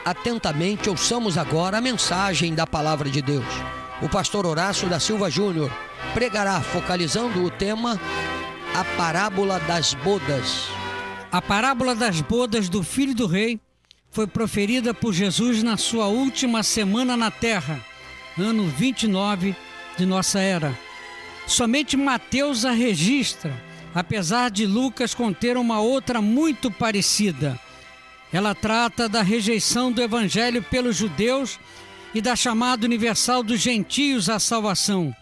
atentamente, ouçamos agora a mensagem da Palavra de Deus. O pastor Horácio da Silva Júnior pregará focalizando o tema A Parábola das Bodas. A parábola das bodas do Filho do Rei foi proferida por Jesus na sua última semana na terra, ano 29 de nossa era. Somente Mateus a registra, apesar de Lucas conter uma outra muito parecida. Ela trata da rejeição do evangelho pelos judeus e da chamada universal dos gentios à salvação.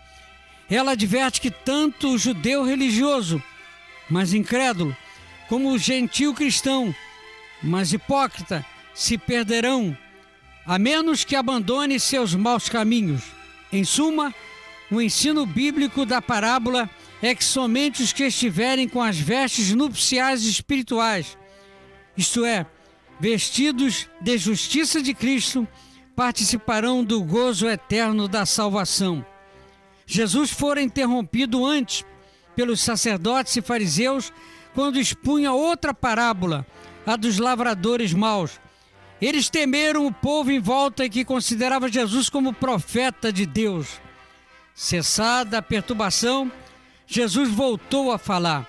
Ela adverte que tanto o judeu religioso, mas incrédulo, como o gentio cristão, mas hipócrita, se perderão, a menos que abandone seus maus caminhos. Em suma, o ensino bíblico da parábola é que somente os que estiverem com as vestes nupciais espirituais, isto é, vestidos de justiça de Cristo, participarão do gozo eterno da salvação. Jesus fora interrompido antes pelos sacerdotes e fariseus quando expunha outra parábola, a dos lavradores maus. Eles temeram o povo em volta que considerava Jesus como profeta de Deus. Cessada a perturbação, Jesus voltou a falar.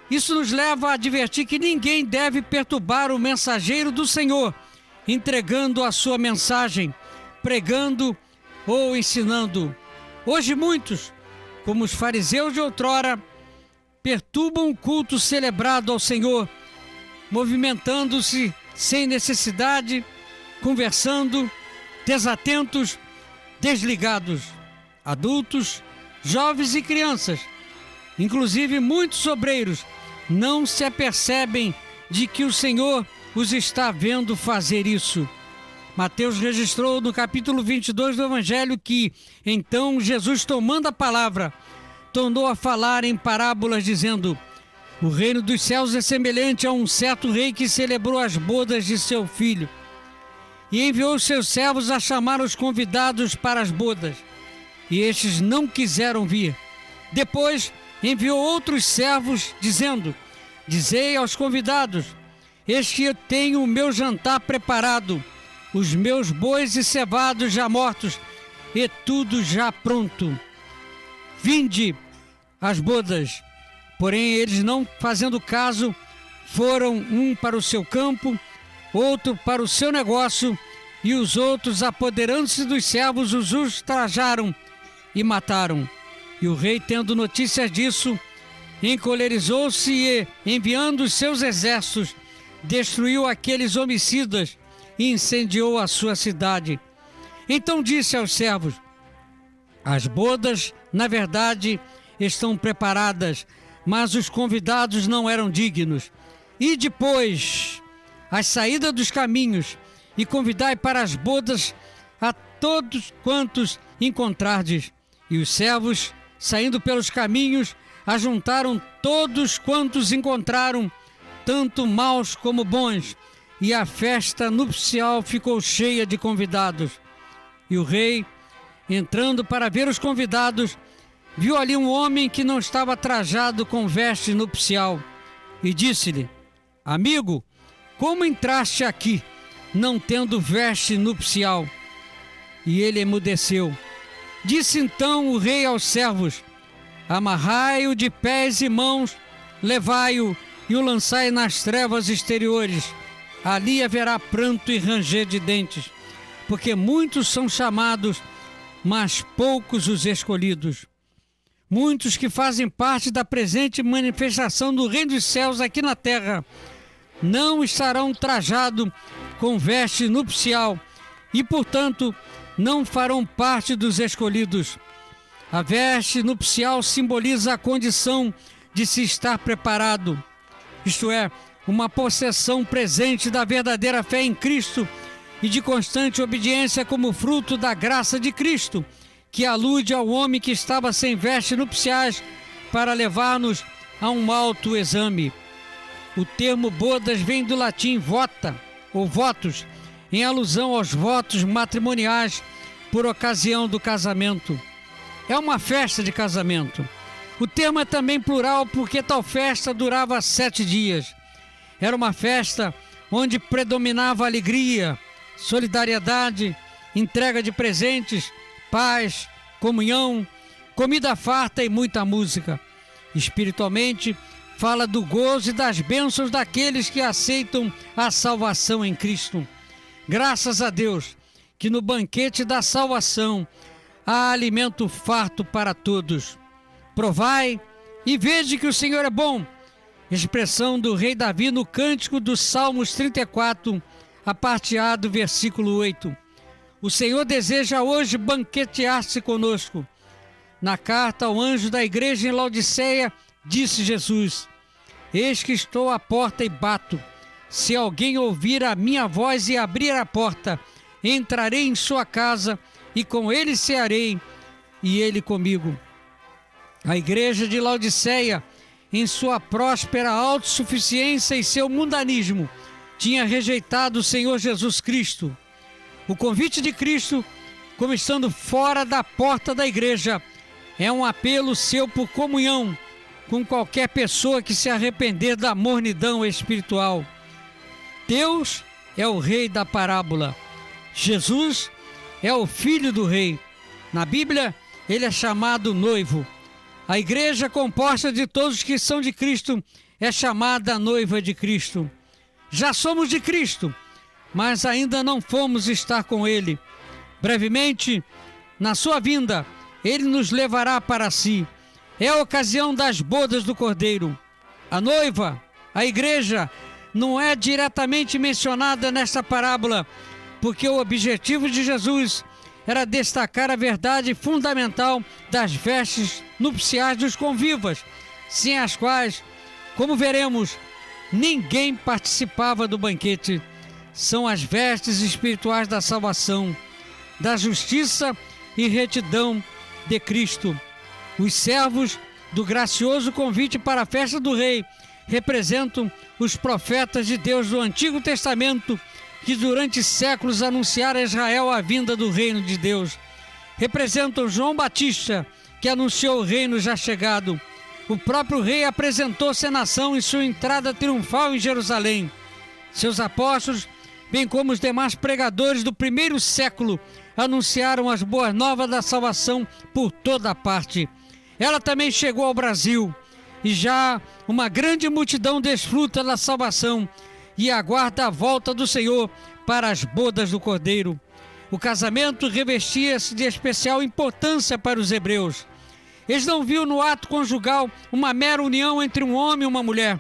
Isso nos leva a advertir que ninguém deve perturbar o mensageiro do Senhor, entregando a sua mensagem, pregando ou ensinando. Hoje muitos, como os fariseus de outrora, perturbam o culto celebrado ao Senhor, movimentando-se sem necessidade, conversando, desatentos, desligados. Adultos, jovens e crianças, inclusive muitos obreiros, não se apercebem de que o Senhor os está vendo fazer isso. Mateus registrou no capítulo 22 do Evangelho que, então, Jesus, tomando a palavra, tornou a falar em parábolas, dizendo: o reino dos céus é semelhante a um certo rei que celebrou as bodas de seu filho e enviou seus servos a chamar os convidados para as bodas, e estes não quiseram vir. Depois enviou outros servos, dizendo: dizei aos convidados, eis que eu tenho o meu jantar preparado, os meus bois e cevados já mortos, e tudo já pronto. Vinde às bodas. Porém, eles, não fazendo caso, foram um para o seu campo, outro para o seu negócio, e os outros, apoderando-se dos servos, os ultrajaram e mataram. E o rei, tendo notícias disso, encolerizou-se e, enviando os seus exércitos, destruiu aqueles homicidas e incendiou a sua cidade. Então disse aos servos: as bodas, na verdade, estão preparadas, mas os convidados não eram dignos. E depois, à saída dos caminhos, e convidai para as bodas a todos quantos encontrardes. E os servos, saindo pelos caminhos, ajuntaram todos quantos encontraram, tanto maus como bons, e a festa nupcial ficou cheia de convidados. E o rei, entrando para ver os convidados, viu ali um homem que não estava trajado com veste nupcial, e disse-lhe: amigo, como entraste aqui, não tendo veste nupcial? E ele emudeceu. Disse então o rei aos servos: amarrai-o de pés e mãos, levai-o e o lançai nas trevas exteriores. Ali haverá pranto e ranger de dentes, porque muitos são chamados, mas poucos os escolhidos. Muitos que fazem parte da presente manifestação do reino dos céus aqui na terra não estarão trajados com veste nupcial e, portanto, não farão parte dos escolhidos. A veste nupcial simboliza a condição de se estar preparado, isto é, uma possessão presente da verdadeira fé em Cristo e de constante obediência como fruto da graça de Cristo, que alude ao homem que estava sem vestes nupciais para levar-nos a um autoexame. O termo bodas vem do latim vota, ou votos, em alusão aos votos matrimoniais por ocasião do casamento. É uma festa de casamento. O termo é também plural porque tal festa durava 7 dias. Era uma festa onde predominava a alegria, solidariedade, entrega de presentes, paz, comunhão, comida farta e muita música. Espiritualmente, fala do gozo e das bênçãos daqueles que aceitam a salvação em Cristo. Graças a Deus que no banquete da salvação há alimento farto para todos. Provai e vede que o Senhor é bom. Expressão do rei Davi no cântico dos Salmos 34, a parte A do versículo 8. O Senhor deseja hoje banquetear-se conosco. Na carta ao anjo da igreja em Laodiceia, disse Jesus: Eis que estou à porta e bato. Se alguém ouvir a minha voz e abrir a porta, entrarei em sua casa e com ele cearei e ele comigo. A igreja de Laodiceia, em sua próspera autossuficiência e seu mundanismo, tinha rejeitado o Senhor Jesus Cristo. O convite de Cristo, como estando fora da porta da igreja, é um apelo seu por comunhão com qualquer pessoa que se arrepender da mornidão espiritual. Deus é o rei da parábola. Jesus é o filho do rei. Na Bíblia, ele é chamado noivo. A igreja, composta de todos que são de Cristo, é chamada noiva de Cristo. Já somos de Cristo, mas ainda não fomos estar com ele. Brevemente, na sua vinda, ele nos levará para si. É a ocasião das bodas do Cordeiro. A noiva, a igreja, não é diretamente mencionada nesta parábola, porque o objetivo de Jesus era destacar a verdade fundamental das vestes nupciais dos convivas, sem as quais, como veremos, ninguém participava do banquete. São as vestes espirituais da salvação, da justiça e retidão de Cristo. Os servos do gracioso convite para a festa do rei representam os profetas de Deus do Antigo Testamento, que durante séculos anunciaram a Israel a vinda do reino de Deus. Representam João Batista, que anunciou o reino já chegado. O próprio rei apresentou-se à nação em sua entrada triunfal em Jerusalém. Seus apóstolos, bem como os demais pregadores do primeiro século, anunciaram as boas novas da salvação por toda parte. Ela também chegou ao Brasil, e já uma grande multidão desfruta da salvação e aguarda a volta do Senhor para as bodas do Cordeiro. O casamento revestia-se de especial importância para os hebreus. Eles não viam no ato conjugal uma mera união entre um homem e uma mulher.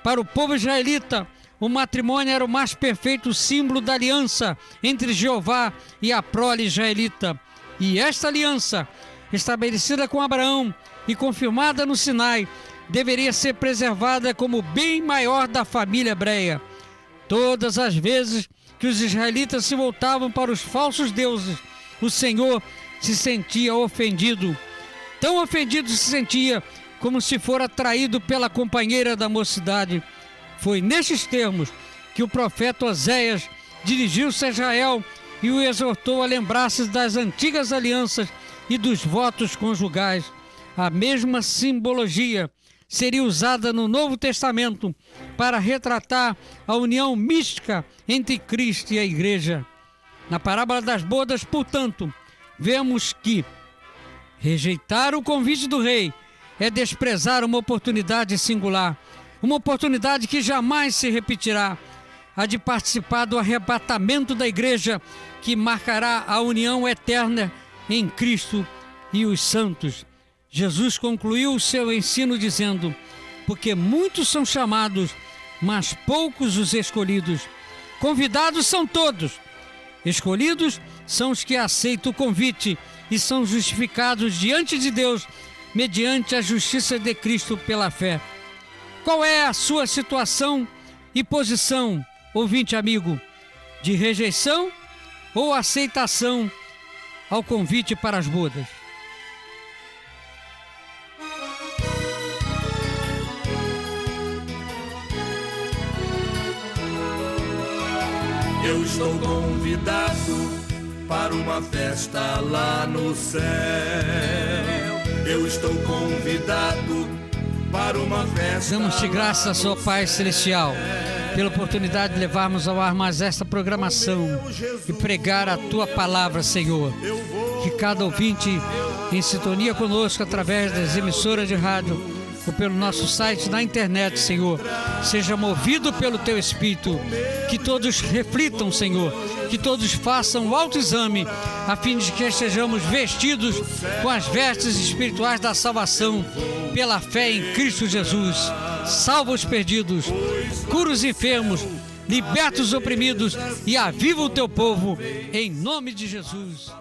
Para o povo israelita, o matrimônio era o mais perfeito símbolo da aliança entre Jeová e a prole israelita. E esta aliança, estabelecida com Abraão e confirmada no Sinai, deveria ser preservada como o bem maior da família hebreia. Todas as vezes que os israelitas se voltavam para os falsos deuses, o Senhor se sentia ofendido. Tão ofendido se sentia como se fora traído pela companheira da mocidade. Foi nestes termos que o profeta Oséias dirigiu-se a Israel e o exortou a lembrar-se das antigas alianças e dos votos conjugais. A mesma simbologia seria usada no Novo Testamento para retratar a união mística entre Cristo e a Igreja. Na parábola das bodas, portanto, vemos que rejeitar o convite do rei é desprezar uma oportunidade singular, uma oportunidade que jamais se repetirá, a de participar do arrebatamento da Igreja, que marcará a união eterna em Cristo e os santos. Jesus concluiu o seu ensino dizendo: porque muitos são chamados, mas poucos os escolhidos. Convidados são todos. Escolhidos são os que aceitam o convite e são justificados diante de Deus mediante a justiça de Cristo pela fé. Qual é a sua situação e posição, ouvinte amigo? De rejeição ou aceitação ao convite para as bodas? Eu estou convidado para uma festa lá no céu. Eu estou convidado para uma festa. Damos-te graças, ó Pai Celestial, pela oportunidade de levarmos ao ar mais esta programação e pregar a Tua palavra, Senhor. Que cada ouvinte em sintonia conosco através das emissoras de rádio ou pelo nosso site na internet, Senhor, seja movido pelo Teu Espírito. Que todos reflitam, Senhor, que todos façam o autoexame, a fim de que estejamos vestidos com as vestes espirituais da salvação, pela fé em Cristo Jesus. Salva os perdidos, cura os enfermos, liberta os oprimidos e aviva o Teu povo, em nome de Jesus.